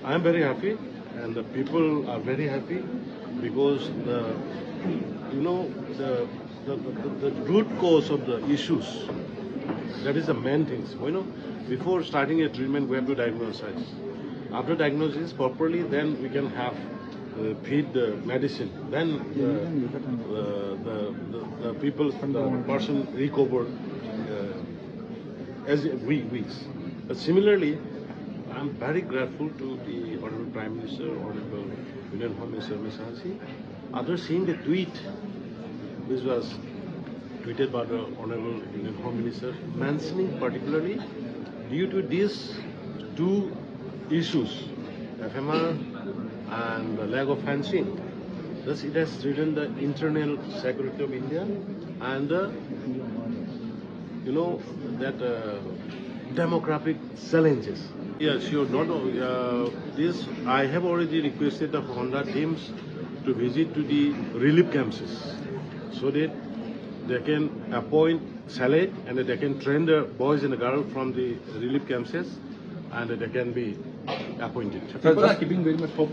I am very happy, and the people are very happy because the root cause of the issues, that is the main things. Before starting a treatment, we have to diagnose. After diagnosis properly, then we can have feed the medicine. Then the person recover as weeks. But similarly, I am very grateful to the Honorable Prime Minister, Honorable Union Home Minister Misasi. After seeing the tweet, which was tweeted by the Honorable Union Home Minister, mentioning particularly due to these two issues, FMR and the lack of fencing, thus it has threatened the internal security of India and demographic challenges. Yeah, sure. This I have already requested the Honda teams to visit to the relief camps so that they can appoint salad and they can train the boys and the girls from the relief camps and they can be appointed. People are keeping very much hope.